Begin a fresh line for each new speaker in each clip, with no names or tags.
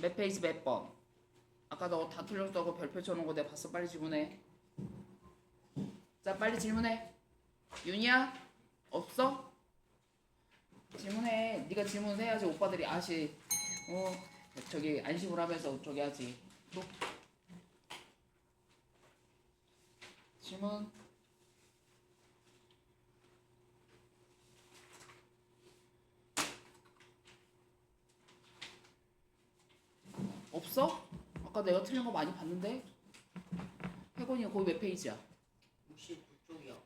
몇 페이지 몇 번? 아까 너 다 틀렸다고 별표 쳐놓은 거 내가 봤어. 빨리 질문해. 자, 빨리 질문해. 윤이야? 없어? 질문해. 네가 질문해야지 오빠들이 저기 안심을 하면서 저기 하지. 또 질문. 없어? 아까 내가 틀린 거 많이 봤는데. 혜건이가 거기 몇 페이지야?
69쪽이요.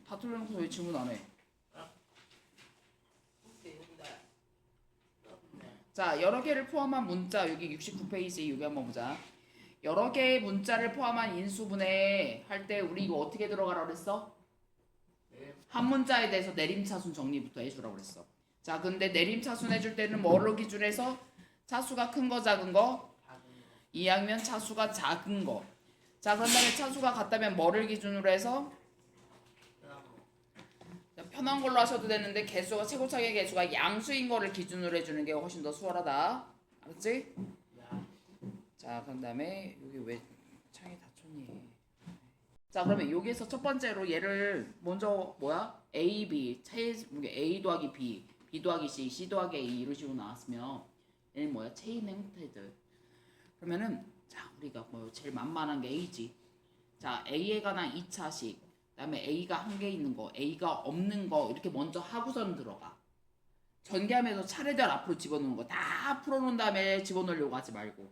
다 틀려놓고 왜 질문 안 해? 자, 여러 개를 포함한 문자 여기 69페이지 여기 한번 보자. 여러 개의 문자를 포함한 인수분해 할 때 우리 이거 어떻게 들어가라고 그랬어? 한 문자에 대해서 내림차순 정리부터 해주라고 그랬어. 자, 근데 내림차순 해줄 때는 뭐로 기준해서? 차수가 큰 거 작은 거? 2학년 차수가 작은 거. 자, 그런 다음에 차수가 같다면 뭐를 기준으로 해서? 편한 걸로 하셔도 되는데 개수가 최고차의 개수가 양수인 거를 기준으로 해주는 게 훨씬 더 수월하다. 알았지? 자, 그런 다음에 여기 왜 창이 닫혔니? 자, 그러면 여기에서 첫 번째로 얘를 먼저 뭐야? A, B A 더하기 B, B 더하기 C, C 더하기 A 이런 식으로 나왔으면 얘는 뭐야? 체인 행태들. 그러면은 자, 우리가 뭐 제일 만만한 게 A지. 자, A에 관한 2차식. 그다음에 A가 한 개 있는 거, A가 없는 거 이렇게 먼저 하고선 들어가. 전개하면서 차례대로 앞으로 집어넣는 거 다 풀어놓은 다음에 집어넣으려고 하지 말고.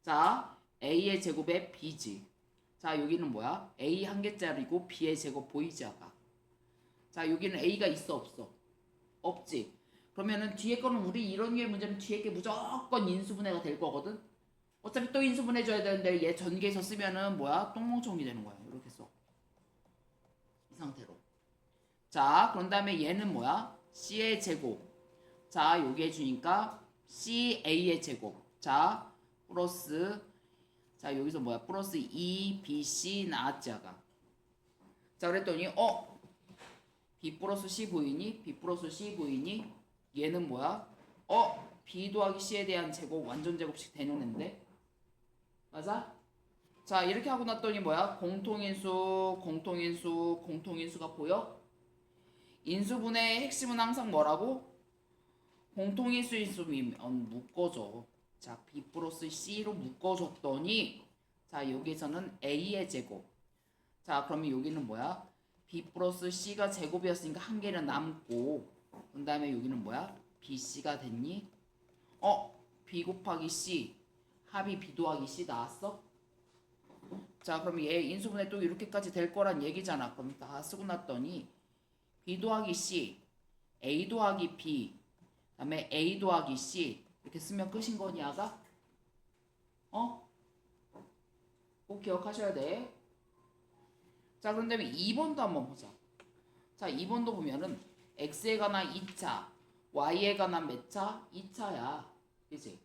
자, A의 제곱에 B지. 자, 여기는 뭐야? A 한 개짜리고 B의 제곱 보이지 아까? 자, 여기는 A가 있어 없어? 없지. 그러면은 뒤에 거는 우리 이런 류의 문제는 뒤에 게 무조건 인수분해가 될 거거든. 어차피 또 인수분해 줘야 되는데 얘 전개해서 쓰면은 뭐야? 똥멍청이 되는 거야. 이렇게 써. 이 상태로. 자, 그런 다음에 얘는 뭐야? C의 제곱. 자, 여기 해주니까 CA의 제곱. 자, 플러스. 자, 여기서 뭐야? 플러스 2BC 나왔지, 아까. 자, 그랬더니 B 플러스 C 보이니? B 플러스 C 보이니? 얘는 뭐야? B 더하기 C에 대한 제곱 완전 제곱식 대놓는데? 맞아? 자, 이렇게 하고 났더니 뭐야? 공통인수가 보여? 인수분해의 핵심은 항상 뭐라고? 공통인수이면 묶어줘. 자, B 플러스 C로 묶어줬더니 자, 여기서는 A의 제곱. 자, 그러면 여기는 뭐야? B 플러스 C가 제곱이었으니까 한 개는 남고 그 다음에 여기는 뭐야? BC가 됐니? B 곱하기 C 합이 B 더하기 C 나왔어? 자, 그럼 얘 인수분해 또 이렇게까지 될 거란 얘기잖아. 그럼 다 쓰고 났더니 B 더하기 C, A 더하기 B, 그 다음에 A 더하기 C 이렇게 쓰면 끝인 거니 아가? 꼭 기억하셔야 돼. 자, 그런 다음에 2번도 한번 보자. 자, 2번도 보면은 X에 관한 2차, Y에 관한 몇 차? 2차야. 그치?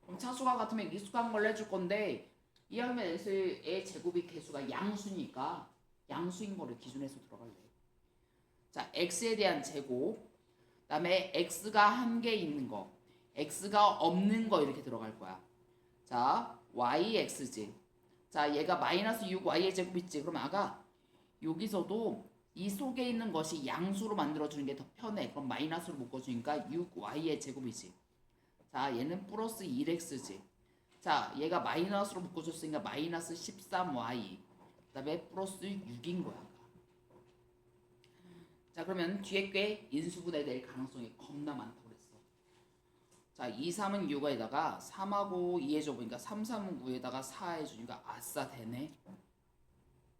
그럼 차수가 같으면 미수한 걸 해줄 건데 2학년 X의 제곱이 개수가 양수니까 양수인 거를 기준해서 들어갈래. 자, X에 대한 제곱, 그 다음에 X가 한 개 있는 거, X가 없는 거 이렇게 들어갈 거야. 자, YX지. 자, 얘가 마이너스 6Y의 제곱 있지. 그럼 아가 여기서도 이 속에 있는 것이 양수로 만들어주는 게 더 편해. 그럼 마이너스로 묶어주니까 6Y의 제곱이지. 자, 얘는 플러스 1X지. 자, 얘가 마이너스로 묶어줬으니까 마이너스 13Y. 그 다음에 플러스 6인 거야. 자, 그러면 뒤에 꽤 인수분해 될 가능성이 겁나 많다고 그랬어. 자, 2, 3은 6에다가 3하고 2 해줘보니까 3, 3은 9에다가 4 해주니까 아싸 되네.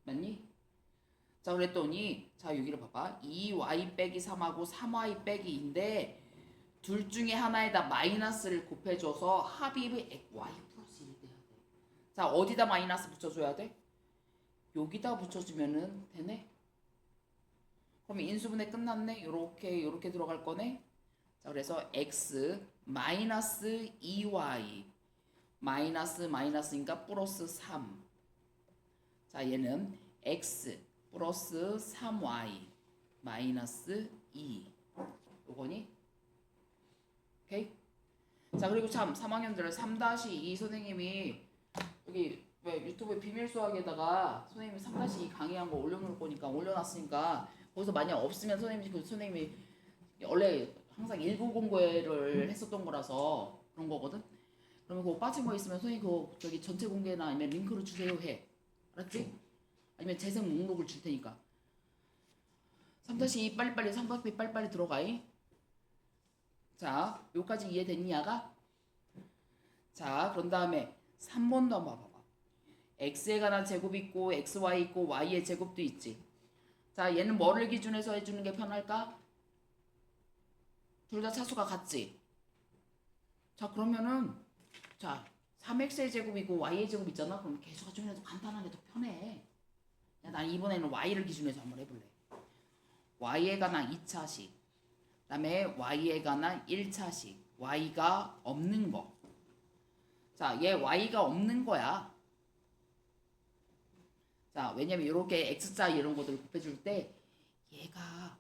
맞니? 자, 그랬더니 자, 여기를 봐봐. 2y 빼기 3하고 3y 빼기 2인데 둘 중에 하나에다 마이너스를 곱해줘서 합이 y 플러스 1 돼야 돼. 자, 어디다 마이너스 붙여줘야 돼? 여기다 붙여주면은 되네? 그럼 인수분해 끝났네? 요렇게 들어갈 거네? 자, 그래서 x 마이너스 2y 마이너스니까 플러스 3. 자, 얘는 x 플러스 3y 마이너스 2. 요거니? 오케이? 자 그리고 참 3학년들 3-2 선생님이 여기 왜 유튜브에 비밀 수학에다가 선생님이 3-2 강의한 거 올려놓을 거니까 올려놨으니까 거기서 만약 없으면 선생님이 원래 항상 19공고회를 했었던 거라서 그런 거거든. 그러면 그거 빠진 거 있으면 선생님 그거 저기 전체 공개나 아니면 링크를 주세요 해. 알았지? 아니면 재생 목록을 줄 테니까. 3-2 빨리빨리 삼각비 빨리빨리 들어가이. 자 여기까지 이해됐니 아가? 자 그런 다음에 3번도 한번 봐봐. x에 관한 제곱이 있고 xy 있고 y의 제곱도 있지. 자 얘는 뭐를 기준해서 해주는 게 편할까? 둘 다 차수가 같지. 자 그러면은 자 3x의 제곱이고 y의 제곱 있잖아. 그럼 개수가 좀 해도 간단하게 더 편해. 야, 난 이번에는 y를 기준해서 한번 해볼래. y에 관한 2차식, 그 다음에 y에 관한 1차식, y가 없는 거. 자, 얘 y가 없는 거야. 자, 왜냐면 이렇게 x자 이런 것들을 곱해줄 때 얘가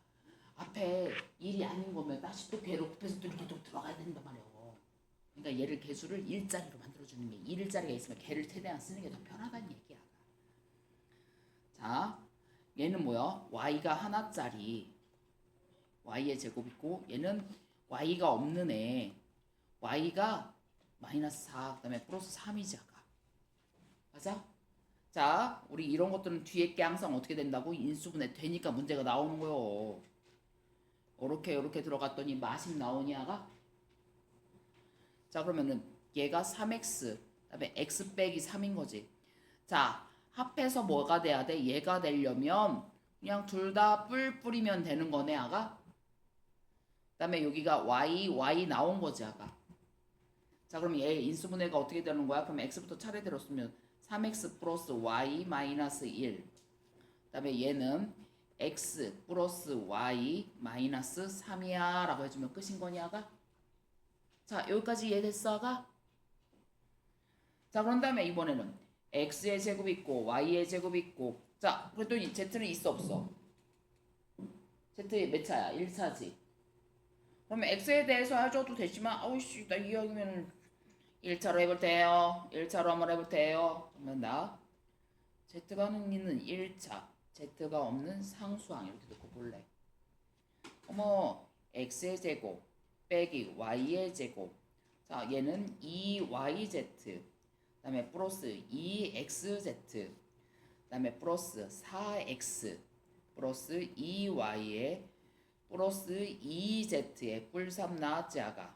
앞에 1이 아닌 거면 다시 또 걔로 곱해서 또 이렇게 또 들어가야 된단 말이야. 그러니까 얘를 개수를 1자리로 만들어주는 게 1자리가 있으면 걔를 최대한 쓰는 게 더 편하다는 얘기야. 자, 얘는 뭐야? y가 하나짜리 y의 제곱 있고 얘는 y가 없는 애 y가 마이너스 4 그다음에 플러스 3이지 아까. 맞아? 자, 우리 이런 것들은 뒤에 게 항상 어떻게 된다고? 인수분해 되니까 문제가 나오는 거요. 요렇게 들어갔더니 마심 나오니 아가? 자 그러면은 얘가 3x 그다음에 x 빼기 3인 거지. 자 합해서 뭐가 돼야 돼? 얘가 되려면 그냥 둘 다 뿔 뿌리면 되는 거네 아가. 그다음에 여기가 y 나온 거지 아가. 자 그럼 얘 인수분해가 어떻게 되는 거야? 그럼 x부터 차례대로 쓰면 3x 플러스 y 마이너스 1. 그다음에 얘는 x 플러스 y 마이너스 3이야 라고 해주면 끝인 거냐 아가? 자 여기까지 이해됐어 아가? 자 그런 다음에 이번에는 x의 제곱이 있고 y의 제곱이 있고 자 그랬더니 z는 있어 없어? z 몇 차야? 1차지. 그러면 x에 대해서 해줘도 되지만 아우씨 나 이왕이면 1차로 해볼 테요. 1차로 한번 해볼 테요. 그러면 나 z가 있는 1차 z가 없는 상수항 이렇게 놓고 볼래. 어머 x의 제곱 빼기 y의 제곱. 자 얘는 2yz 그 다음에 플러스 2xz 그 다음에 플러스 4x 플러스 2y에 플러스 2z에 뿔3 나왔지 아가.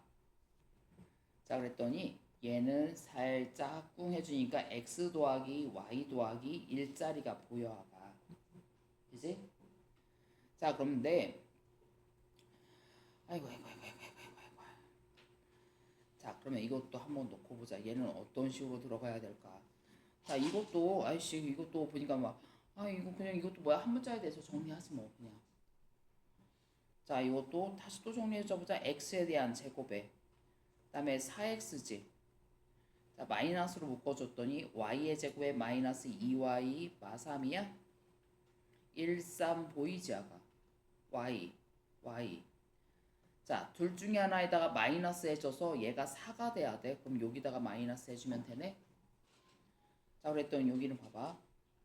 자 그랬더니 얘는 살짝 꿍 해주니까 x 더하기 y 더하기 1자리가 보여 아가. 그지? 자 그런데 아이고. 자 그러면 이것도 한번 놓고 보자. 얘는 어떤 식으로 들어가야 될까? 자 이것도 아이씨 이것도 보니까 막 아 이거 그냥 이것도 뭐야 한 문자에 대해서 정리하지 뭐 그냥. 자 이것도 다시 또 정리해줘 보자. x에 대한 제곱에 그 다음에 4x지. 자 마이너스로 묶어줬더니 y의 제곱에 마이너스 2y 마3이야 13 보이지 아가. y 자, 둘 중에 하나에다가 마이너스 해줘서 얘가 4가 돼야 돼. 그럼 여기다가 마이너스 해주면 되네. 자, 그랬더니 여기는 봐봐.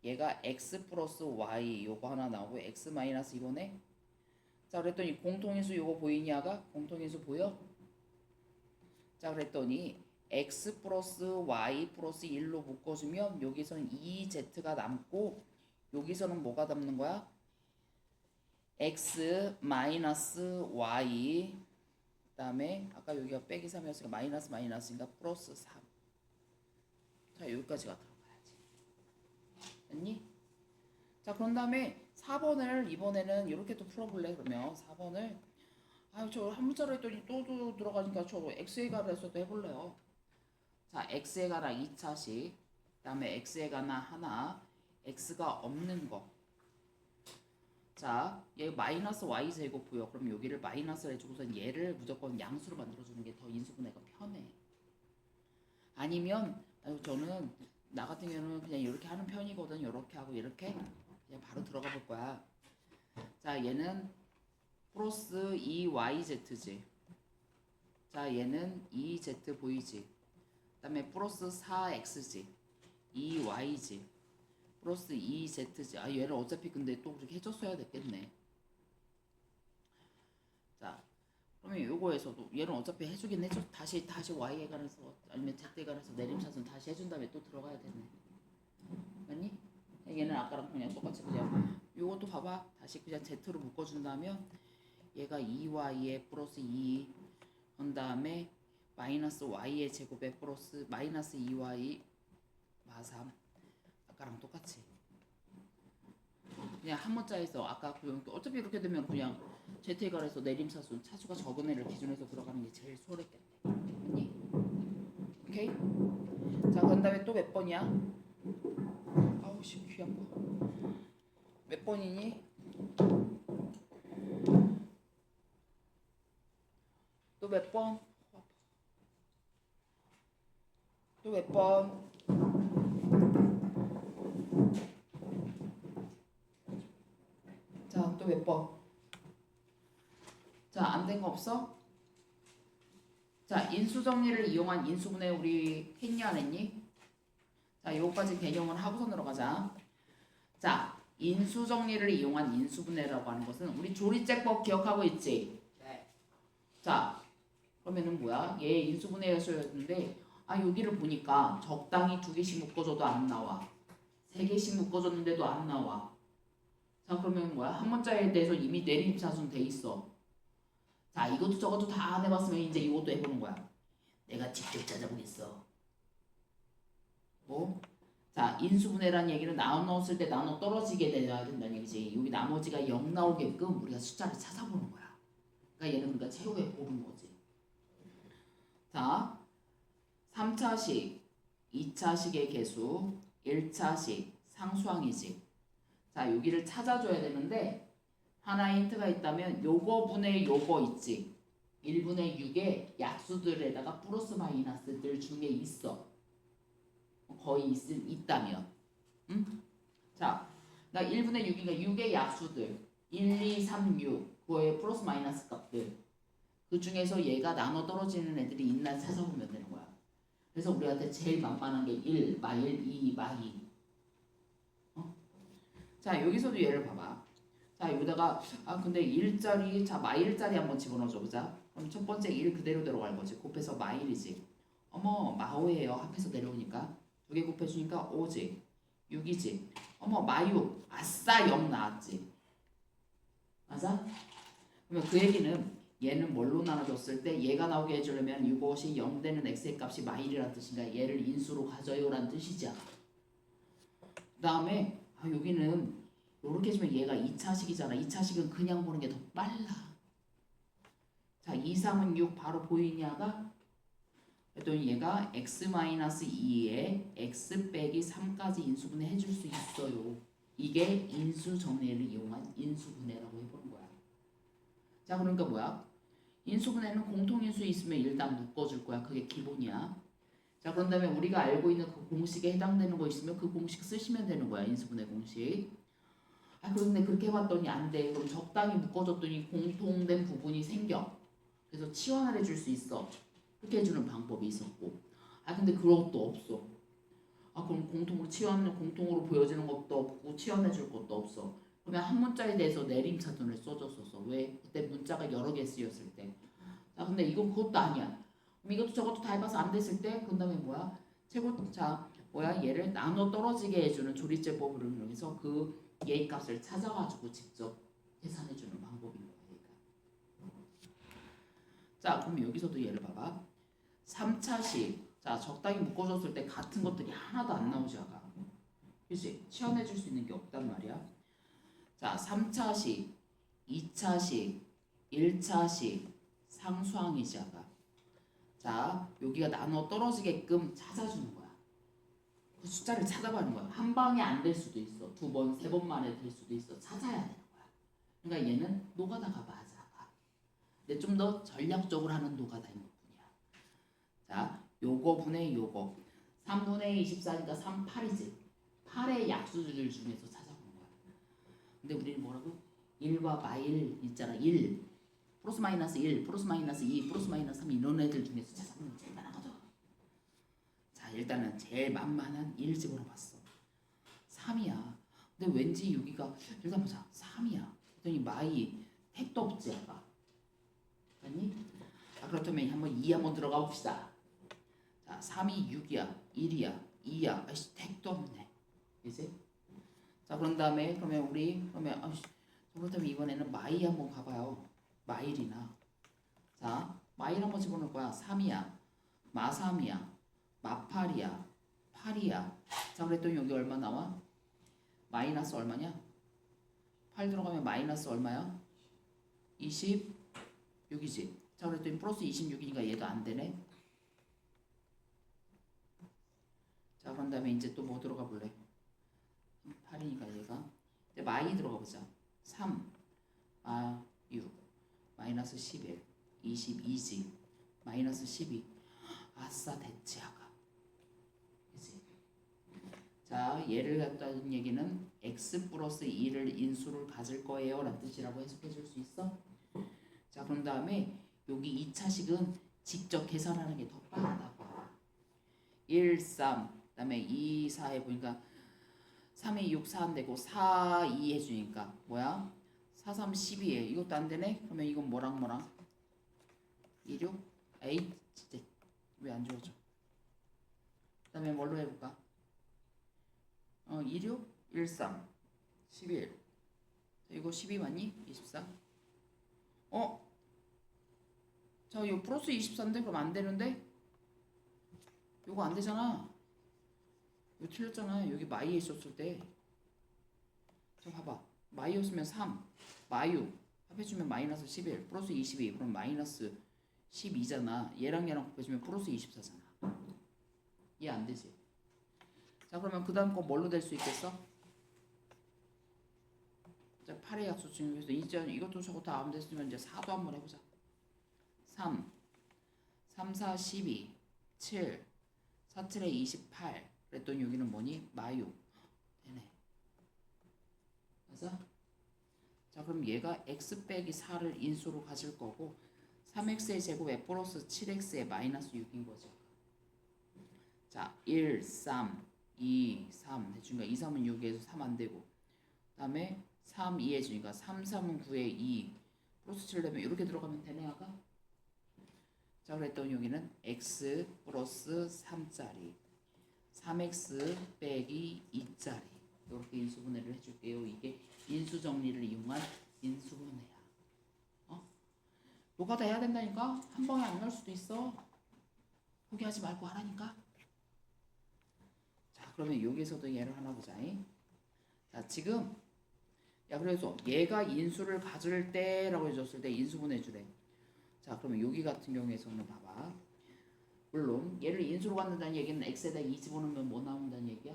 얘가 x 플러스 y 요거 하나 나오고 x 마이너스 이거네. 자, 그랬더니 공통인수 요거 보이냐가? 공통인수 보여? 자, 그랬더니 x 플러스 y 플러스 1로 묶어주면 여기서는 2z가 남고 여기서는 뭐가 남는 거야? x 마이너스 y 그 다음에 아까 여기가 빼기 3이었으니까 마이너스니까 플러스 3. 자 여기까지가 들어가야지. 됐니? 자 그런 다음에 4번을 이번에는 이렇게 또 풀어볼래. 그러면 4번을 아유 저 한 문자로 했더니 또 들어가니까 저 x에 관해서도 해볼래요. 자 x에 관한 2차식 그 다음에 x에 관한 하나 x가 없는 거. 자, 얘 마이너스 y 제곱 보여. 그럼 여기를 마이너스를 해주고선 얘를 무조건 양수로 만들어주는 게 더 인수분해가 편해. 아니면 저는 나 같은 경우는 그냥 이렇게 하는 편이거든. 이렇게 하고 이렇게 그냥 바로 들어가 볼 거야. 자, 얘는 플러스 2yz지. 자 얘는 2z 보이지. 그 다음에 플러스 4x지 2y지 플러스 2z지. 아 얘를 어차피 근데 또 그렇게 해줬어야 됐겠네. 자 그러면 요거에서도 얘는 어차피 해주긴 해줘. 다시 y에 관해서 아니면 z에 관해서 내림차순 다시 해준 다음에 또 들어가야 되네. 맞니? 얘는 아까랑 그냥 똑같이 그냥 요것도 봐봐. 다시 그냥 z로 묶어준다면 얘가 2y에 플러스 2 한 다음에 마이너스 y의 제곱에 플러스 마이너스 2y 마3 아까랑 똑같이 그냥 한 문자에서 아까 어차피 이렇게 되면 그냥 z에 관해서 내림차순 차수가 적은 애를 기준해서 들어가는 게 제일 수월했겠네. 맞니? 오케이? 자 그런 다음에 또 몇 번이야? 아우 씨 귀 아파. 몇 번이니? 또 몇 번? 또 몇 번? 자, 또 몇 번? 자, 안 된 거 없어? 자, 인수정리를 이용한 인수분해 우리 했니 안 했니? 자, 요거까지 개념을 하고선으로 가자. 자, 인수정리를 이용한 인수분해라고 하는 것은 우리 조리제법 기억하고 있지?
네.
자, 그러면은 뭐야? 얘 인수분해였었는데 아 여기를 보니까 적당히 2개씩 묶어줘도 안 나와. 3개씩 묶어줬는데도 안 나와. 자 그러면 뭐야? 한 문자에 대해서 이미 내림차순 돼 있어. 자 이것도 저것도 다 안 해봤으면 이제 이것도 해보는 거야. 내가 직접 찾아보겠어. 뭐? 자 인수분해라는 얘기는 나눴을 때 나눠 떨어지게 돼야 된다는 얘기지. 여기 나머지가 0 나오게끔 우리가 숫자를 찾아보는 거야. 그러니까 얘는 그러니까 최후에 보는 거지. 자 3차식, 2차식의 개수, 1차식, 상수항이지. 자, 여기를 찾아줘야 되는데 하나의 힌트가 있다면 요거 분의 요거 있지. 1분의 6의 약수들에다가 플러스 마이너스들 중에 있어. 거의 있다면. 응? 자, 나 1분의 6이니까 6의 약수들 1, 2, 3, 6 그거의 플러스 마이너스 값들 그 중에서 얘가 나눠 떨어지는 애들이 있나 찾아보면 되는 거야. 그래서 우리한테 제일 만만한 게 1, 마1, 2, 마2. 자 여기서도 얘를 봐봐. 자 여기다가 아 근데 1짜리 자 마1짜리 한번 집어넣어줘 보자. 그럼 첫 번째 1 그대로 들어갈 거지. 곱해서 마1이지. 어머 마5예요. 합해서 내려오니까 2개 곱해주니까 5지. 6이지. 어머 마6 아싸 0 나왔지. 맞아? 그러면 그 얘기는 얘는 뭘로 나눠줬을 때 얘가 나오게 해주려면 이것이 0 되는 x의 값이 마1이라는 뜻인가 얘를 인수로 가져요 라는 뜻이죠. 그 다음에 아 여기는 이렇게 해주면 얘가 2차식이잖아. 2차식은 그냥 보는 게 더 빨라. 자 2, 3은 6 바로 보이냐가 그랬더니 얘가 x-2에 x 빼기 3까지 인수분해 해줄 수 있어요. 이게 인수정리를 이용한 인수분해라고 해보는 거야. 자 그러니까 뭐야? 인수분해는 공통인수 있으면 일단 묶어줄 거야. 그게 기본이야. 자 그런 다음에 우리가 알고 있는 그 공식에 해당되는 거 있으면 그 공식 쓰시면 되는 거야. 인수분해 공식. 아 그런데 그렇게 해봤더니 안 돼. 그럼 적당히 묶어줬더니 공통된 부분이 생겨. 그래서 치환을 해줄 수 있어. 그렇게 해주는 방법이 있었고. 아 근데 그것도 없어. 아 그럼 공통으로 보여지는 것도 없고 치환해줄 것도 없어. 그러면 한 문자에 대해서 내림차순을 써줬었어. 왜? 그때 문자가 여러 개 쓰였을 때. 자 근데 이건 그것도 아니야. 그럼 이것도 저것도 다 해봐서 안 됐을 때 그 다음에 뭐야? 얘를 나눠 떨어지게 해주는 조리제법을 이용해서 그 얘 값을 찾아가지고 직접 계산해주는 방법인 거야. 자 그럼 여기서도 얘를 봐봐. 3차식 자 적당히 묶어줬을 때 같은 것들이 하나도 안 나오지 아까. 그치? 치환해줄 수 있는 게 없단 말이야. 자 3차식 2차식 1차식 상수항이지 아까. 자 여기가 나눠 떨어지게끔 찾아주는 거야. 그 숫자를 찾아가는 거야. 한 방에 안 될 수도 있어. 2번, 3번 만에 될 수도 있어. 찾아야 되는 거야. 그러니까 얘는 노가다가 맞아. 근데 좀 더 전략적으로 하는 노가다인 것뿐이야. 자 요거 분의 요거 3분의 24니까 3, 8이지. 8의 약수들 중에서 찾아보는 거야. 근데 우리는 뭐라고? 1과 마1 있잖아. 1 플러스 마이너스 1, 플러스 마이너스 2, 플러스 마이너스 3 이런 애들 중에서 찾아보면 제일 만하거든. 자, 일단은 제일 만만한 1 집어넣어봤어. 3이야. 근데 왠지 여기가 일단 보자. 3이야. 그랬더니 마이 택도 없지 아까. 맞니? 자, 그렇다면 한번 2 한번 들어가 봅시다. 자, 3이 6이야. 1이야. 2야. 아이씨 택도 없네. 이제? 자, 그런 다음에 그러면 아이씨 그렇다면 이번에는 마이 한번 가봐요. 마일이나. 자, 마일 한번 집어넣을 거야. 3이야. 마 3이야. 마 8이야. 8이야. 자, 그랬더니 여기 얼마 나와? 마이너스 얼마냐? 8 들어가면 마이너스 얼마야? 26이지. 자, 그랬더니 플러스 26이니까 얘도 안 되네. 자, 그런 다음에 이제 또 뭐 들어가 볼래? 8이니까 얘가. 이제 마이 들어가 보자. 3, 6, 마이너스 11, 22지. 마이너스 12. 아싸, 됐지, 아까. 그치? 자, 얘를 갖다는 얘기는 x 플러스 2를 인수를 가질 거예요 라는 뜻이라고 해석해 줄 수 있어? 자, 그런 다음에 여기 2차식은 직접 계산하는 게 더 빠르다고. 1, 3, 그 다음에 2, 4 해보니까 3, 2, 6, 4 안 되고 4, 2 해주니까 뭐야? 4, 3, 12에 이것도 안 되네? 그러면 이건 뭐랑 2, 6, 8 진짜 왜 안 지워져? 그 다음에 뭘로 해볼까? 2, 6, 1, 3, 11. 자, 이거 12 맞니? 24. 자, 이거 플러스 24인데 그럼 안 되는데? 이거 안 되잖아. 이거 틀렸잖아. 여기 마이에 있었을 때. 자, 봐봐. 마이였으면 3, 마유 합해주면 마이너스 11, 플러스 22. 그럼 마이너스 12잖아. 얘랑 곱해주면 플러스 24잖아. 이해 안 되지? 자, 그러면 그 다음 거 뭘로 될 수 있겠어? 자, 8의 약수 중에서 이제 이것도 저것도 안 됐으면 이제 4도 한번 해보자. 3, 4, 12, 7, 4, 7에 28. 그랬더니 여기는 뭐니? 마유. 되네. 맞아? 자, 그럼 얘가 x 빼기 4를 인수로 가질 거고 3x의 제곱에 플러스 7x의 마이너스 6인 거죠. 자, 1, 3, 2, 3 해주니까 2, 3은 6에서 3 안 되고 그 다음에 3, 2 해주니까 3, 3은 9에 2 플러스 7 되면 이렇게 들어가면 되네 아까? 자, 그랬더니 여기는 x 플러스 3짜리 3x 빼기 2짜리 이렇게 인수분해를 해줄게요. 이게 인수정리를 이용한 인수분해야. 노가다 해야 된다니까? 한 방에 안 나올 수도 있어. 포기하지 말고 하라니까. 자, 그러면 여기서도 얘를 하나 보자. 자, 지금 야, 그래서 얘가 인수를 가질 때라고 해줬을 때 인수분해 주래. 자, 그러면 여기 같은 경우에서는 봐봐. 물론 얘를 인수로 갖는다는 얘기는 x에다 2 집어넣으면 뭐 나온다는 얘기야?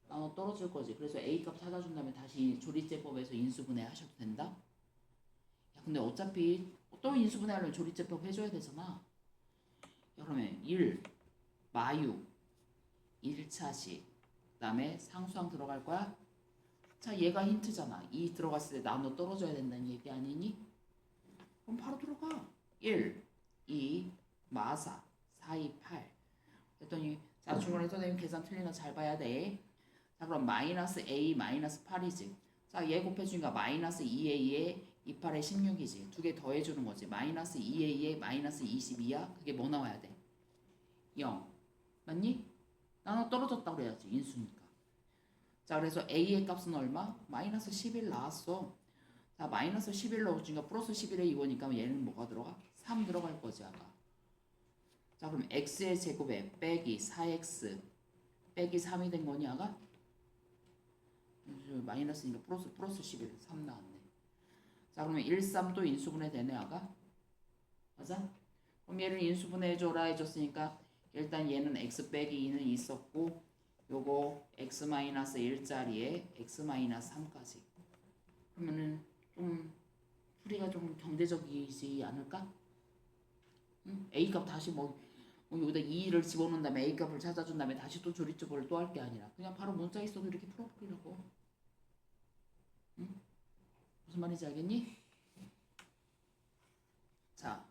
나눠 떨어질 거지. 그래서 a 값 찾아준 다음에 다시 조리제법에서 인수분해 하셔도 된다. 야, 근데 어차피 또 인수분해하려면 조리제법 해줘야 되잖아. 야, 그러면 1 마유 1차식 그 다음에 상수항 들어갈 거야. 자, 얘가 힌트잖아. 2 들어갔을 때 나눠 떨어져야 된다는 얘기 아니니? 그럼 바로 들어가. 1 2 마사 4, 2, 8 그랬더니 자, 중간에 선생님 계산 틀리나 잘 봐야 돼. 자, 그럼 마이너스 a 마이너스 8이지. 자, 얘 곱해주니까 마이너스 2a에 28에 16이지. 두 개 더해주는 거지. 마이너스 2a에 마이너스 22야. 그게 뭐 나와야 돼? 0. 맞니? 나눠 떨어졌다고 그래야지. 인수니까. 자, 그래서 a의 값은 얼마? 마이너스 11 나왔어. 자, 마이너스 11 넣어주니까 플러스 11에 이거니까 얘는 뭐가 들어가? 3 들어갈 거지 아까. 자, 그럼 x의 제곱에 빼기 4x 빼기 3이 된 거니 아까? 마이너스니까 플러스 11 3 나왔네. 자, 그러면 1, 3도 인수분해 되네 아까? 맞아? 그럼 얘를 인수분해 줘라 해줬으니까 일단 얘는 x 빼기 2는 있었고 요거 x 마이너스 1짜리에 x 마이너스 3까지. 그러면은 좀 풀이가 좀 경제적이지 않을까? 응? a 값 다시 여기다 2를 집어넣은 다음에 a 값을 찾아준 다음에 다시 또 조리제법을 또 할 게 아니라 그냥 바로 문자 있어도 이렇게 풀어버리라고. 응? 무슨 말인지 알겠니? 자,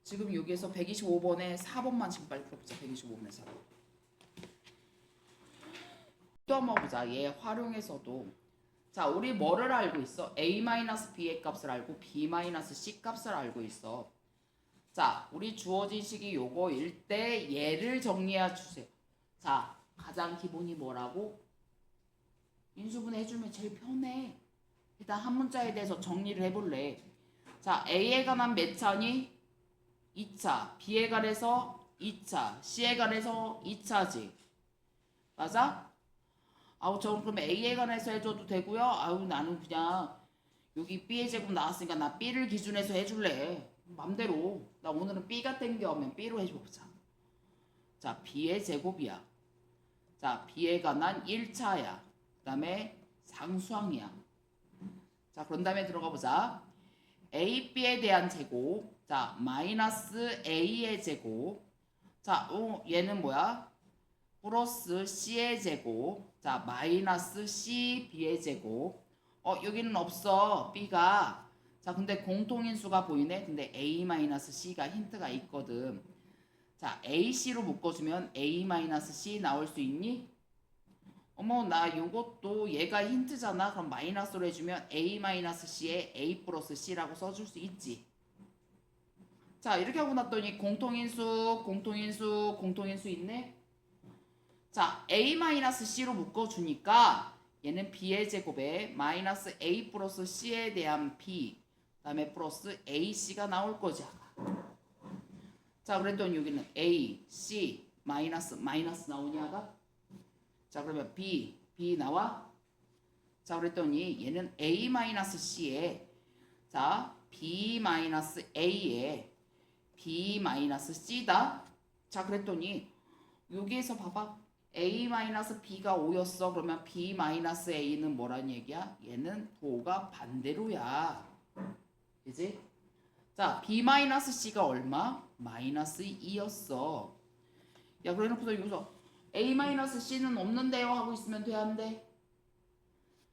지금 여기에서 125번에 4번만 지금 빨리 풀어보자. 125번에 4번. 또 한번 보자. 얘 활용해서도 자, 우리 뭐를 알고 있어? a-b의 값을 알고 b-c 값을 알고 있어. 자, 우리 주어진 식이 요거일 때 얘를 정리해 주세요. 자, 가장 기본이 뭐라고? 인수분 해주면 제일 편해. 일단 한 문자에 대해서 정리를 해볼래. 자, A에 관한 몇 차니? 2차. B에 관해서 2차. C에 관해서 2차지. 맞아? 아우, 저 그럼 A에 관해서 해줘도 되고요. 아우, 나는 그냥 여기 B의 제곱 나왔으니까 나 B를 기준해서 해줄래. 맘대로. 나 오늘은 B가 땡겨오면 B로 해줘보자. 자, B의 제곱이야. 자, B에 관한 1차야. 그 다음에 상수항이야. 자, 그런 다음에 들어가 보자. A, B에 대한 제곱. 자, 마이너스 A의 제곱. 자, 얘는 뭐야? 플러스 C의 제곱. 자, 마이너스 C, B의 제곱. 여기는 없어. B가. 자, 근데 공통인수가 보이네. 근데 A-C가 힌트가 있거든. 자, AC로 묶어주면 A-C 나올 수 있니? 어머, 나 요것도 얘가 힌트잖아. 그럼 마이너스로 해주면 A-C에 A 플러스 C라고 써줄 수 있지. 자, 이렇게 하고 났더니 공통인수 있네. 자, A-C로 묶어주니까 얘는 B의 제곱에 마이너스 A 플러스 C에 대한 B 그 다음에 플러스 AC가 나올 거지. 자, 그랬더니 여기는 A, C, 마이너스 나오니 아가? 자, 그러면 B 나와? 자, 그랬더니 얘는 A-C에 자, B-A에 B-C다. 자, 그랬더니 여기에서 봐봐. A-B가 5였어. 그러면 B-A는 뭐란 얘기야? 얘는 도가 반대로야. 그지? 자, B-C가 얼마? 마이너스 2였어. 야, 그래 놓고서 여기서 A-C는 없는데요 하고 있으면 돼, 안 돼?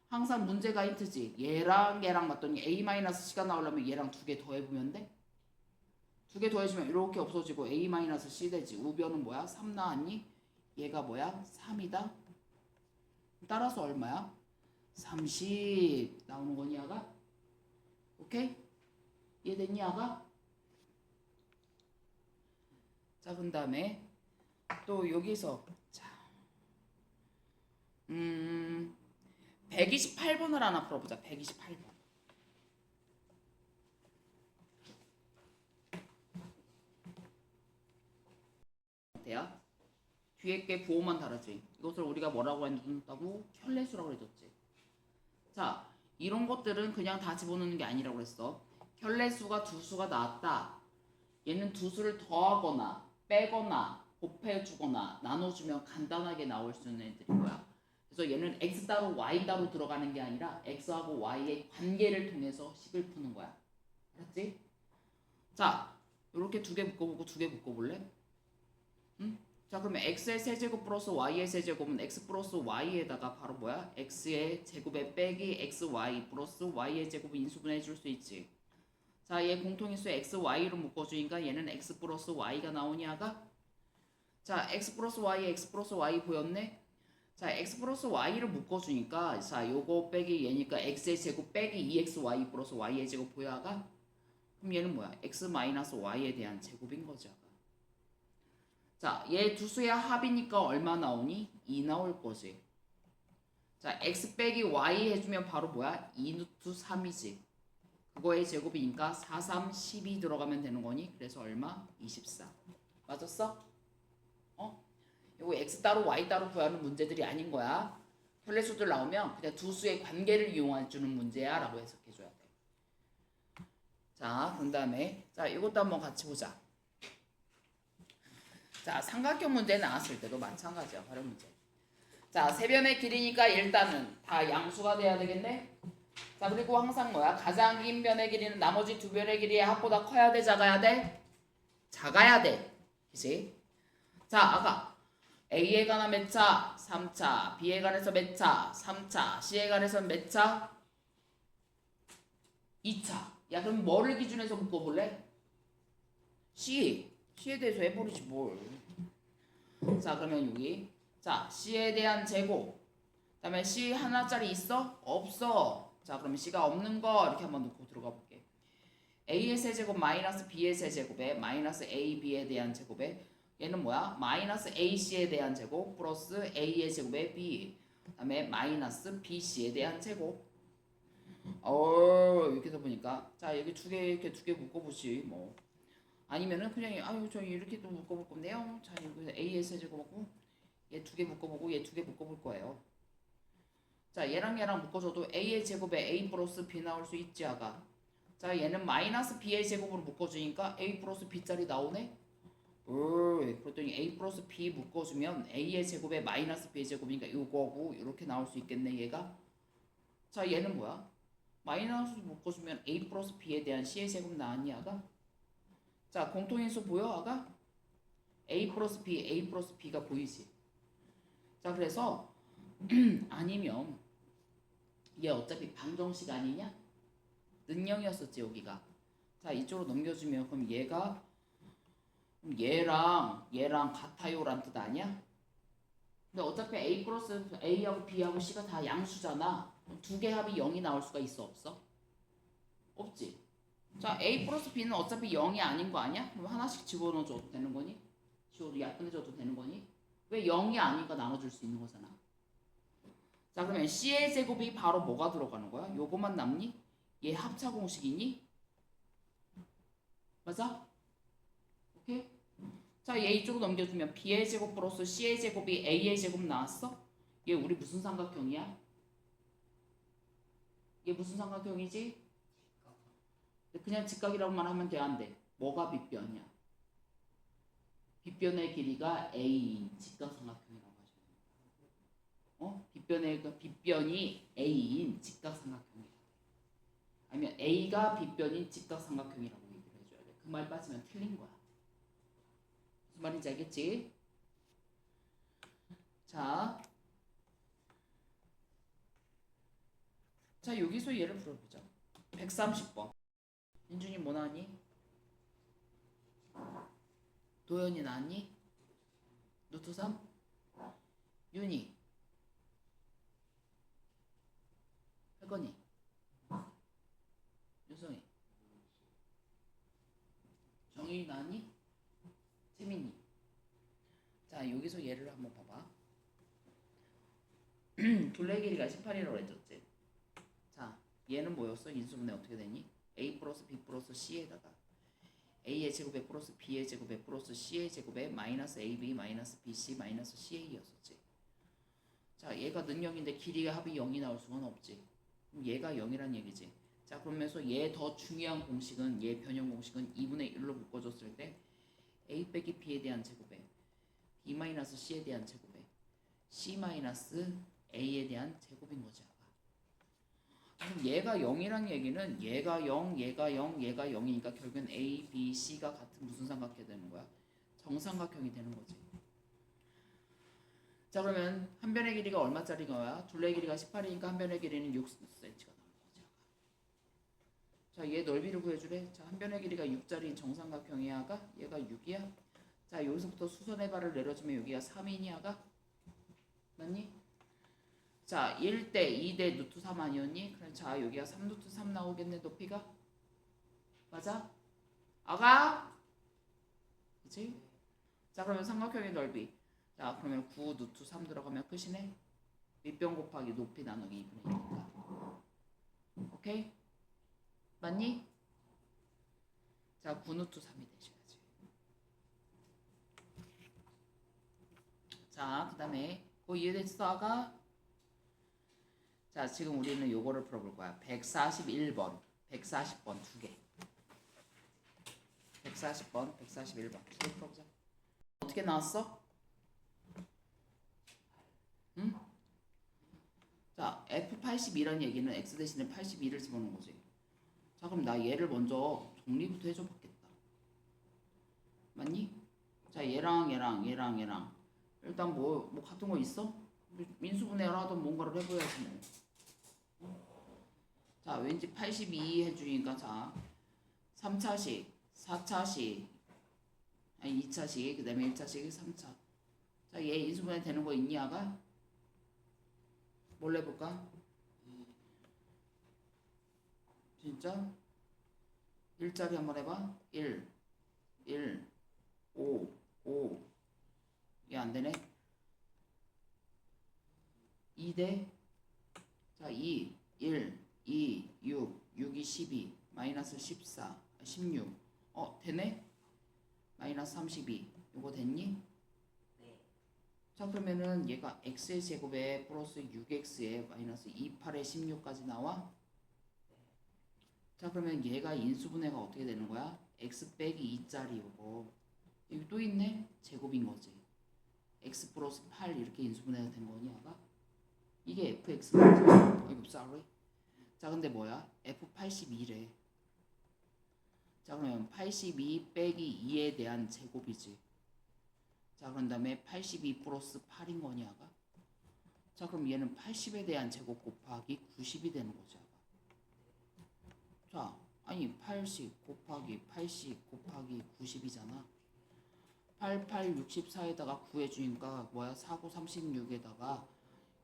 항상 문제가 힌트지. 얘랑 맞더니 A-C가 나오려면 얘랑 두 개 더해보면 돼? 두 개 더해주면 이렇게 없어지고 A-C 되지. 우변은 뭐야? 3 나왔니? 얘가 뭐야? 3이다. 따라서 얼마야? 30 나오는 거니, 아가? 오케이? 이해됐니, 아가? 자, 그 다음에 또 여기서 자, 128번을 하나 풀어보자. 128번. 어때요? 뒤에 게 부호만 다르지. 이것을 우리가 뭐라고 한다고? 켤레수라고 해줬지. 자, 이런 것들은 그냥 다 집어넣는 게 아니라고 그랬어. 켤레수가 두 수가 나왔다. 얘는 두 수를 더하거나 빼거나 곱해주거나 나눠주면 간단하게 나올 수 있는 애들인 거야. 그래서 얘는 x 따로 y 따로 들어가는 게 아니라 x하고 y의 관계를 통해서 식을 푸는 거야. 알았지? 자, 이렇게 두 개 묶어보고 두 개 묶어볼래? 응? 자, 그러면 x의 세제곱 플러스 y의 세제곱은 x 플러스 y에다가 바로 뭐야? x의 제곱에 빼기 xy 플러스 y의 제곱을 인수분해 줄 수 있지. 자, 얘 공통인수 x, y로 묶어주니까 얘는 x 플러스 y가 나오니 아가? 자, x 플러스 y 보였네? 자, x 플러스 y를 묶어주니까 자, 요거 빼기 얘니까 x의 제곱 빼기 2xy 플러스 y의 제곱 보여 아가? 그럼 얘는 뭐야? x 마이너스 y에 대한 제곱인 거지 아가. 자, 얘 두 수의 합이니까 얼마 나오니? 2 나올 거지. 자, x 빼기 y 해주면 바로 뭐야? 2루트 3이지. 그거의 제곱이니까 4, 3, 12 들어가면 되는 거니? 그래서 얼마? 24. 맞았어? 이거 x 따로 y 따로 구하는 문제들이 아닌 거야. 켤레수들 나오면 그냥 두 수의 관계를 이용해 주는 문제야 라고 해석해 줘야 돼. 자, 그 다음에 자, 이것도 한번 같이 보자. 자, 삼각형 문제 나왔을 때도 마찬가지야. 활용 문제. 자, 세 변의 길이니까 일단은 다 양수가 돼야 되겠네. 자, 그리고 항상 뭐야? 가장 긴 변의 길이는 나머지 두 변의 길이의 합보다 커야 돼, 작아야 돼? 작아야 돼. 그치? 자, 아까 A에 관한 몇 차? 3차. B에 관해서 몇 차? 3차. C에 관해서 몇 차? 2차. 야 그럼 뭐를 기준해서 묶어볼래? C에 대해서 해버리지 뭘. 자 그러면 여기 자 C에 대한 제곱 그다음에 C 하나짜리 있어? 없어. 자 그러면 C가 없는 거 이렇게 한번 놓고 들어가 볼게. A의 세제곱 마이너스 B의 세제곱에 마이너스 AB에 대한 제곱에 얘는 뭐야? 마이너스 AC에 대한 제곱 플러스 A의 제곱에 B 그다음에 마이너스 BC에 대한 제곱. 이렇게 해서 보니까 자 여기 이렇게 두 개 묶어보지 뭐. 아니면은 그냥 아유 저 이렇게 또 묶어볼 건데요. 자 여기서 A의 세제곱하고 얘 두 개 묶어보고 얘 두 개 묶어볼 거예요. 자 얘랑 묶어줘도 A의 제곱에 A 플러스 B 나올 수 있지 아가. 자 얘는 마이너스 B의 제곱으로 묶어주니까 A 플러스 B짜리 나오네. 그랬더니 A 플러스 B 묶어주면 A의 제곱에 마이너스 B의 제곱이니까 이거고 이렇게 나올 수 있겠네 얘가. 자 얘는 뭐야? 마이너스 묶어주면 A 플러스 B에 대한 C의 제곱 나왔니 아가? 자 공통인수 보여 아가? A 플러스 B가 보이지? 자 그래서 아니면 얘 어차피 방정식 아니냐? 는영이었었지 여기가. 자 이쪽으로 넘겨주면 그럼 얘가 얘랑 같아요란 뜻 아니야? 근데 어차피 A 플러스 A하고 B하고 C가 다 양수잖아. 두 개 합이 0이 나올 수가 있어 없어? 없지. 자 A 플러스 B는 어차피 0이 아닌 거 아니야? 그럼 하나씩 집어넣어줘도 되는 거니? 약분해줘도 되는 거니? 왜 0이 아니니까 나눠줄 수 있는 거잖아. 자 그러면 C의 제곱이 바로 뭐가 들어가는 거야? 요거만 남니? 얘 합차 공식이니? 맞아? 오케이? 자 얘 이쪽으로 넘겨주면 B의 제곱 플러스 C의 제곱이 A의 제곱 나왔어? 얘 우리 무슨 삼각형이야? 얘 무슨 삼각형이지? 그냥 직각이라고만 하면 돼 안 돼? 뭐가 빗변이야? 빗변의 길이가 A인 직각삼각형이라고 하시면 빗변이 A인 직각삼각형이야. 아니면 A가 빗변인 직각삼각형이라고 얘기를 해줘야 돼. 그 말 빠지면 틀린 거야. 무슨 말인지 알겠지? 자 여기서 얘를 풀어보자. 130번. 민준이 뭐 나왔니? 도연이 나왔니? 루트 3? 윤이? 혜건이? 유성이? 정인이 나왔니? 채민이? 자 여기서 얘를 한번 봐봐. 둘레 길이가 18이라고 했었지. 자 얘는 뭐였어? 인수분해 어떻게 되니? A 플러스 B 플러스 C에다가 A의 제곱에 플러스 B의 제곱에 플러스 C의 제곱에 마이너스 AB 마이너스 BC 마이너스 CA였었지. 자 얘가 능력인데 길이가 합이 0이 나올 수는 없지. 그럼 얘가 0이란 얘기지. 자 그러면서 얘 더 중요한 공식은 얘 변형 공식은 2분의 1로 묶어줬을 때 A 빼기 B에 대한 제곱에 B 마이너스 C에 대한 제곱에 C 마이너스 A에 대한 제곱인 거지. 그럼 얘가 0이란 얘기는 얘가 0, 얘가 0, 얘가 0이니까 결국엔 A, B, C가 같은 무슨 삼각형이 되는 거야? 정삼각형이 되는 거지. 자 그러면 한 변의 길이가 얼마짜리 거야? 둘레 길이가 18이니까 한 변의 길이는 6cm가 나오는 거지. 자 얘 넓이를 구해주래. 자 한 변의 길이가 6짜리 정삼각형이야가 얘가 6이야. 자 여기서부터 수선의 발을 내려주면 여기가 3이니야가 맞니? 자 1대 2대 루트 3 아니었니? 그럼 자 여기가 3 루트 3 나오겠네 높이가? 맞아? 아가? 그치? 자 그러면 삼각형의 넓이 자 그러면 9 루트 3 들어가면 끝이네? 밑변 곱하기 높이 나누기 2분의 1이니까 오케이? 맞니? 자 9 루트 3이 되셔야지. 자 그 다음에 그거 이해됐어 아가? 자 지금 우리는 요거를 풀어볼 거야. 141번 140번 두 개 140번 141번 두 개 풀어보자. 어떻게 나왔어? 응? 자 F82란 얘기는 X 대신에 82를 집어넣은 거지. 자 그럼 나 얘를 먼저 정리부터 해줘 봤겠다. 맞니? 자 얘랑 일단 뭐 같은 거 있어? 민수분해를 하던 뭔가를 해봐야지 뭐. 자, 왠지 82 해주니까 자 3차식, 4차식, 아니 2차식, 그 다음에 1차식, 3차. 자, 얘 인수분해 되는 거 있니, 아가? 뭘로 해볼까? 진짜? 1짜리 한번 해봐. 1, 5, 5. 얘 안 되네. 2대. 자, 2, 1, 2, 6, 6이 12, 마이너스 14, 16. 되네? 마이너스 32. 요거 됐니?
네.
자, 그러면은 얘가 x의 제곱에 플러스 6x에 마이너스 28에 16까지 나와? 자, 그러면 얘가 인수분해가 어떻게 되는 거야? x 빼기 2짜리 요거. 여기 또 있네? 제곱인 거지. x 플러스 8 이렇게 인수분해가 된 거니, 아가? 이게 fx가 지 이거 sorry. 자, 근데 뭐야? f82래. 자, 그러면 82 빼기 2에 대한 제곱이지. 자, 그런 다음에 82 플러스 8인 거니, 아가? 자, 그럼 얘는 80에 대한 제곱 곱하기 90이 되는 거지, 아가. 자, 아니 80 곱하기 80 곱하기 90이잖아. 88 64에다가 9 해주니까 뭐야? 49 36에다가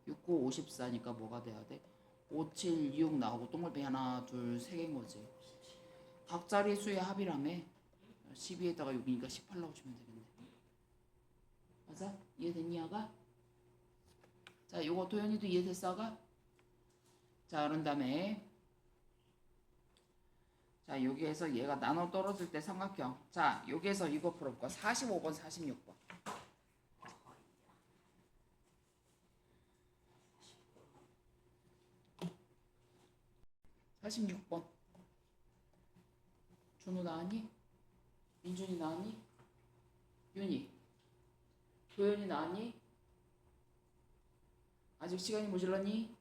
69 54니까 뭐가 돼야 돼? 5 7 6 나오고 동글뱅이 하나 둘 세 개인 거지. 각자리 수의 합이라며. 12에다가 6이니까 18 나오시면 되겠네. 맞아? 이해됐니, 아가? 자, 요거 도현이도 이해됐어, 아가? 자, 그런 다음에 자, 여기에서 얘가 나눠 떨어질 때 삼각형. 자, 여기에서 이거 풀어볼까? 45번, 46번. 46번. 준호 나왔니? 민준이 나왔니? 윤이. 도현이 나왔니? 아직 시간이 모자랐니?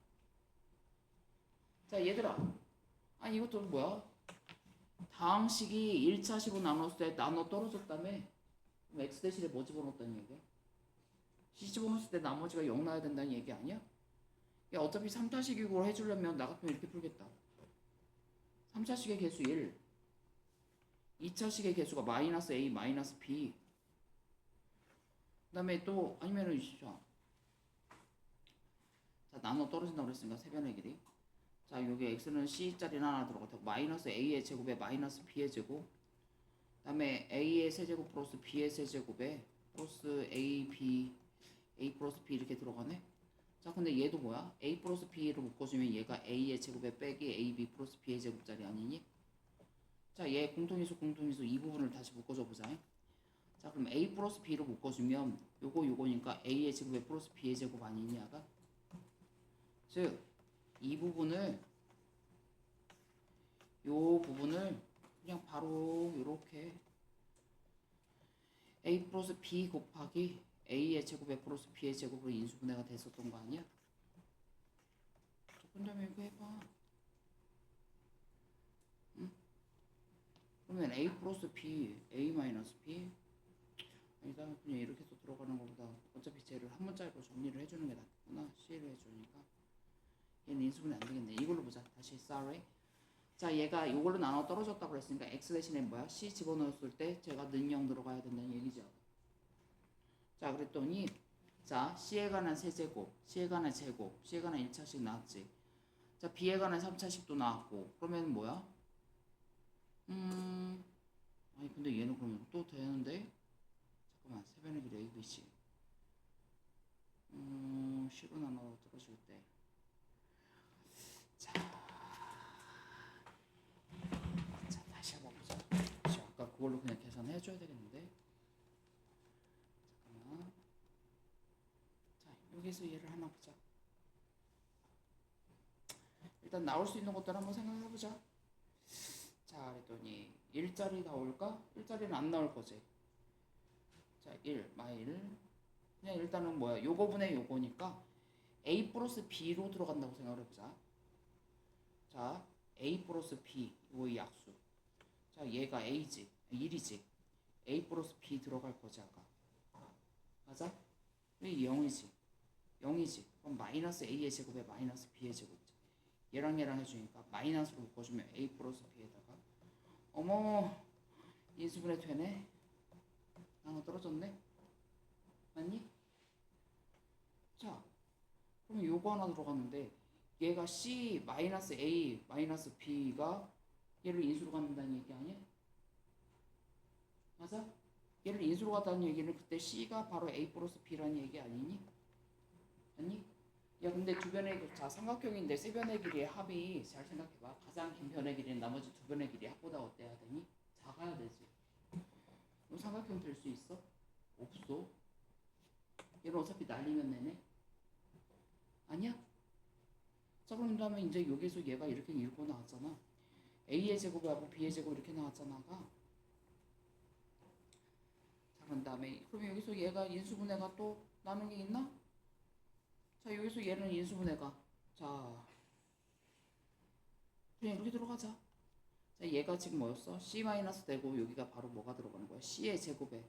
자, 얘들아. 아니, 이것도 뭐야? 다항식이 1차식으로 나눴을 때 나눠 떨어졌다며? 그럼 x 대신에 뭐 집어넣었다는 얘기야? c 집어넣었을 때 나머지가 0 나와야 된다는 얘기 아니야? 야, 어차피 3차식이고 해주려면 나 같으면 이렇게 풀겠다. 3차식의 개수 1, 2차식의 개수가 마이너스 a 마이너스 b. 그 다음에 또 아니면은 자, 나눠 떨어진다고 그랬으니까 세변의 길이. 자, 여기 x는 c짜리는 하나 들어갔고 마이너스 a의 제곱에 마이너스 b의 제곱. 그 다음에 a의 세제곱 플러스 b의 세제곱에 플러스 a 플러스 b 이렇게 들어가네. 자, 근데 얘도 뭐야? a 플러스 b로 묶어주면 얘가 a의 제곱에 빼기 ab 플러스 b의 제곱짜리 아니니? 자, 얘 공통인수 이 부분을 다시 묶어줘 보자. 자, 그럼 a 플러스 b로 묶어주면 요거니까 a의 제곱에 플러스 b의 제곱 아니니, 아가? 즉, 이 부분을 그냥 바로 이렇게 a 플러스 b 곱하기 a의 제곱에 플러스 b의 제곱으로 인수분해가 됐었던 거 아니야? 혼자면 이거 해봐. 응? 그러면 a 플러스 b, a 마이너스 b. 아니다, 그냥 이렇게 또 들어가는 것보다 어차피 쟤를 한 문자로 정리를 해주는 게 낫구나. c를 해주니까 얘는 인수분해 안 되겠네. 이걸로 보자. 다시 sorry. 자, 얘가 이걸로 나눠 떨어졌다고 그랬으니까 x 대신에 뭐야? c 집어넣었을 때 제가 는0 들어가야 된다는 얘기죠. 자, 그랬더니 자, c에 관한 세제곱, c에 관한 제곱, c에 관한 1차식 나왔지. 자, b에 관한 3차식도 나왔고. 그러면 뭐야? 아니 근데 얘는 그러면 또 되는데? 잠깐만, 세변의 길 a, b, c. 식은 나눠 떨어질 때. 자, 다시 한번 보자. 아까 그걸로 그냥 계산해줘야 되겠는데. 잠깐만. 자, 여기서 얘를 하나 보자. 일단 나올 수 있는 것들 한번 생각해보자. 자, 그랬더니 1짜리 나올까? 1짜리는 안 나올 거지. 자, 1, 마일. 그냥 일단은 뭐야? 요거 분의 요거니까 a 플러스 b로 들어간다고 생각을 해보자. 자, a 플러스 b, 이거의 약수. 자, 얘가 a지, 1이지. a 플러스 b 들어갈 거지, 아까. 맞아? 왜 0이지? 0이지. 그럼 마이너스 a의 제곱에 마이너스 b의 제곱이지. 얘랑 해주니까 마이너스로 묶어주면 a 플러스 b에다가 어머 인수분해 되네. 나는 떨어졌네. 맞니? 자 그럼 요거 하나 들어갔는데 얘가 c 마이너스 a 마이너스 b가 얘를 인수로 갖는다는 얘기 아니야? 맞아? 얘를 인수로 갖다는 얘기는 그때 c가 바로 a 플러스 b라는 얘기 아니니? 아니? 야 근데 두 변의 자 삼각형인데 세 변의 길이의 합이 잘 생각해봐. 가장 긴 변의 길이는 나머지 두 변의 길이 합보다 어때야 되니? 작아야 되지. 너 삼각형 될 수 있어? 없어. 얘는 어차피 날리면 내네. 아니야? 자 그럼 다음에 이제 여기서 얘가 이렇게 읽고 나왔잖아. a의 제곱하고 b의 제곱 이렇게 나왔잖아. 자 그런 다음에 그럼 여기서 얘가 인수분해가 또 나는 게 있나? 자 여기서 얘는 인수분해가 자 그냥 이렇게 들어가자. 자 얘가 지금 뭐였어? c 마이너스 되고 여기가 바로 뭐가 들어가는 거야? c의 제곱에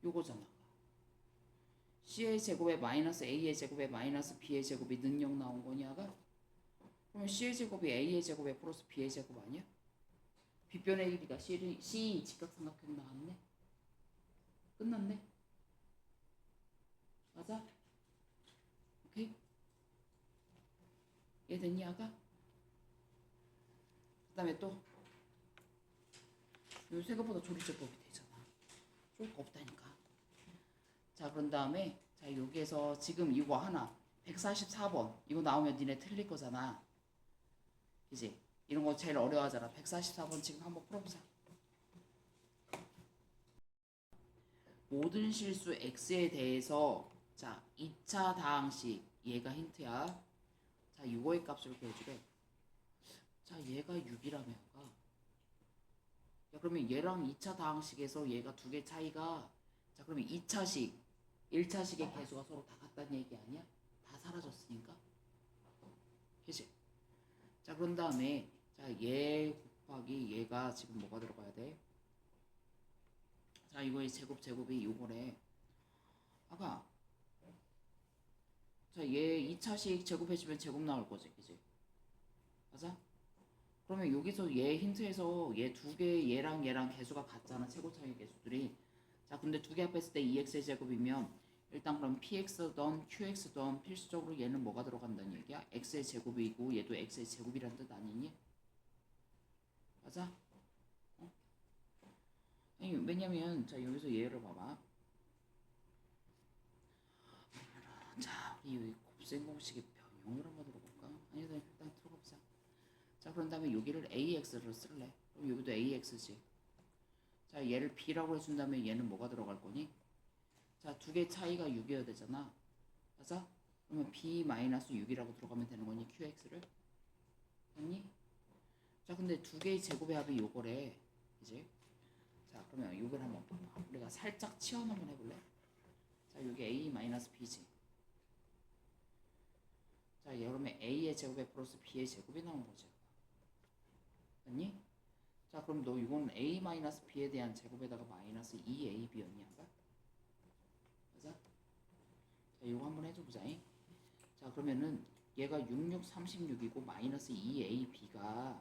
요거잖아. c의 제곱에 마이너스 a의 제곱에 마이너스 b의 제곱이 능력 나온 거냐가? 그러면 c의 제곱이 a의 제곱에 플러스 b의 제곱 아니야? 빗변의 길이가 c 직각삼각형 나왔네. 끝났네. 맞아? 오케이? 얘 됐니 아가? 그 다음에 또 요 생각보다 조리제법이 되잖아. 쫄 거 없다니까. 자 그런 다음에 자 여기에서 지금 이거 하나 144번 이거 나오면 니네 틀릴 거잖아. 그지? 이런 거 제일 어려워하잖아. 144번 지금 한번 풀어보자. 모든 실수 x에 대해서 자 2차 다항식 얘가 힌트야. 자 이거의 값을 구해주래. 자 얘가 6이라며 가. 야 그러면 얘랑 2차 다항식에서 얘가 두 개 차이가 자 그러면 2차식 1차식의 개수가 서로 다 같다는 얘기 아니야? 다 사라졌으니까. 그치? 자 그런 다음에 자 얘 곱하기 얘가 지금 뭐가 들어가야 돼? 자 이거의 제곱이 요거래. 아가 자 얘 2차식 제곱해주면 제곱 나올 거지 그치? 맞아? 그러면 여기서 얘 힌트에서 얘 두 개 얘랑 개수가 같잖아. 최고차이 개수들이. 자 근데 두 개 합했을 때 2x의 제곱이면 일단 그럼 px든 qx든 필수적으로 얘는 뭐가 들어간다는 얘기야? x의 제곱이고 얘도 x의 제곱이란 뜻 아니니? 맞아? 어? 아니 왜냐면 자 여기서 얘를 봐봐. 자 우리 여기 곱셈 공식의 변형을 한번 들어볼까? 아니 일단 들어가보자. 자 그런 다음에 여기를 ax를 쓸래. 그럼 여기도 ax지. 자 얘를 b라고 해준 다음에 얘는 뭐가 들어갈 거니? 자 두 개 차이가 6이어야 되잖아. 맞아? 그러면 b-6이라고 들어가면 되는 거니 qx를? 맞니? 자 근데 두 개의 제곱의 합이 요거래. 이제 자 그러면 요걸 한번 봐봐. 우리가 살짝 치환 한번 해볼래? 자 여기 a-b지. 자 그러면 a의 제곱에 플러스 b의 제곱이 나온 거지. 맞니? 자 그럼 너 이건 a-b에 대한 제곱에다가 마이너스 2ab였니 아까? 맞아? 자 이거 한번 해줘보자. 자 그러면은 얘가 6636이고 마이너스 2ab가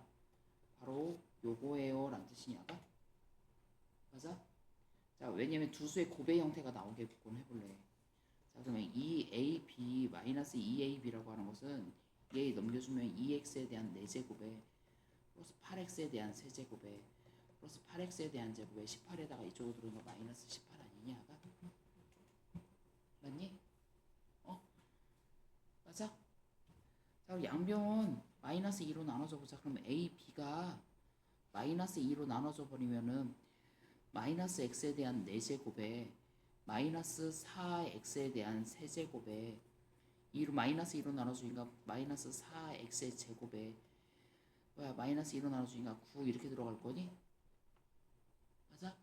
바로 요거예요 라는 뜻이냐 아까? 맞아? 자 왜냐면 두 수의 곱의 형태가 나오게 복원해볼래. 자 그러면 2ab 마이너스 2ab라고 하는 것은 얘 넘겨주면 2x에 대한 4제곱에 플러스 8x에 대한 세제곱에 플러스 8x에 대한 제곱에 18에다가 이쪽으로 들어오는 거 마이너스 18 아니냐 아가? 맞니? 어? 맞아? 자 그럼 양변은 마이너스 2로 나눠줘 보자. 그러면 a, b가 마이너스 2로 나눠져 버리면은 마이너스 x에 대한 4제곱에 마이너스 4x에 대한 세제곱에 2로 마이너스 2로 나눠주니까 마이너스 4x의 제곱에 뭐야 마이너스 2로 나눠주니까 9 이렇게 들어갈 거니? 맞아?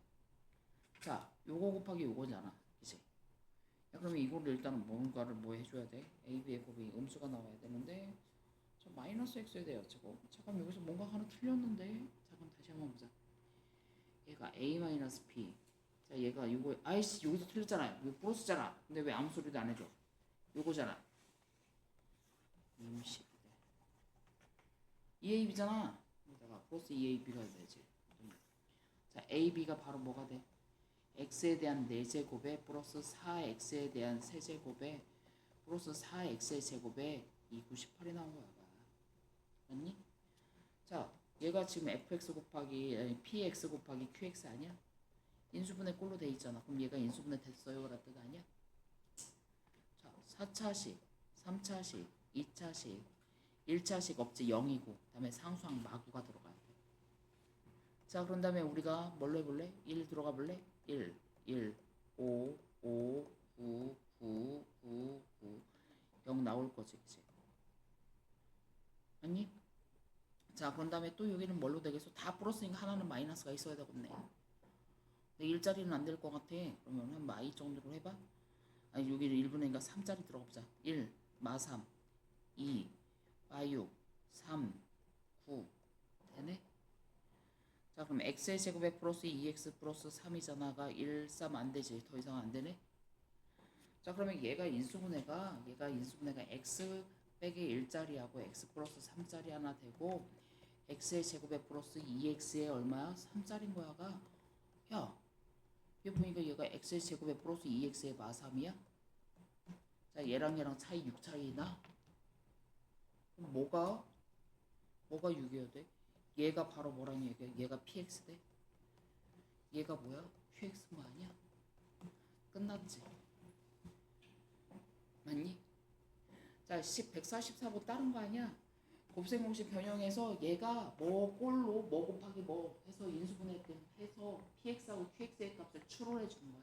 자 요거 곱하기 요거잖아 그치? 야 그러면 이거를 일단은 뭔가를 뭐 해줘야 돼? a, b의 곱이 음수가 나와야 되는데 저 마이너스 x에 대한 제곱 잠깐 여기서 뭔가 하나 틀렸는데 잠깐 다시 한번 보자. 얘가 a 마이너스 b 자 얘가 요거 아이씨 여기서 틀렸잖아. 이거 플러스잖아. 근데 왜 아무 소리도 안 해줘? 요거잖아. 임시 2ab잖아. 여기다가 플러스 2ab가 되지. 자, ab가 바로 뭐가 돼? x에 대한 4제곱에 플러스 4x에 대한 세제곱에 플러스 4x의 제곱에 298이 나온 거야. 맞니? 자, 얘가 지금 fx 곱하기 아니, px 곱하기 qx 아니야? 인수분해 꼴로 돼 있잖아. 그럼 얘가 인수분해 됐어요 라는 뜻 아니야? 자, 4차식, 3차식, 2차식, 1차식 없지 0이고 그다음에 상수항 마구가 들어가야 돼. 자, 그런 다음에 우리가 뭘로 해볼래? 1 들어가 볼래? 1, 1, 5, 5, 9, 9, 9, 9 0 나올 거지, 그치? 아니? 자, 그런 다음에 또 여기는 뭘로 되겠어? 다 플러스니까 하나는 마이너스가 있어야 되겠네. 근데 1짜리는 안 될 것 같아. 그러면 한 마이 정도로 해봐. 아니, 여기는 1분의니까 3짜리 들어가보자. 1, 마 3, 2, 마 6, 3, 9 되네? 자, 그럼 x의 제곱에 플러스 2x 플러스 3이잖아가 1, 3 안 되지. 더 이상 안 되네? 자, 그러면 얘가 인수분해가 x 빼기 1짜리하고 x 플러스 3짜리 하나 되고 x의 제곱에 플러스 2x의 얼마야? 3짜리인 거야가. 야, 얘 보니까 얘가 x의 제곱에 플러스 2x의 마 3이야? 자, 얘랑 차이 6 차이나? 그럼 뭐가 6이어야 돼? 얘가 바로 뭐라는 얘기야? 얘가 px 돼? 얘가 뭐야? qx인 거 아니야? 끝났지? 맞니? 자, 144보 다른 거 아니야? 곱셈 공식 변형해서 얘가 뭐 꼴로 뭐 곱하기 뭐 해서 인수분해 해서 px하고 qx의 값을 추론해 주는 거야.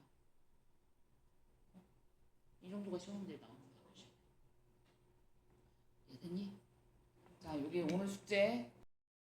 이 정도가 시험 문제에 나오는 거야. 이해됐니? 자, 여기 오늘 숙제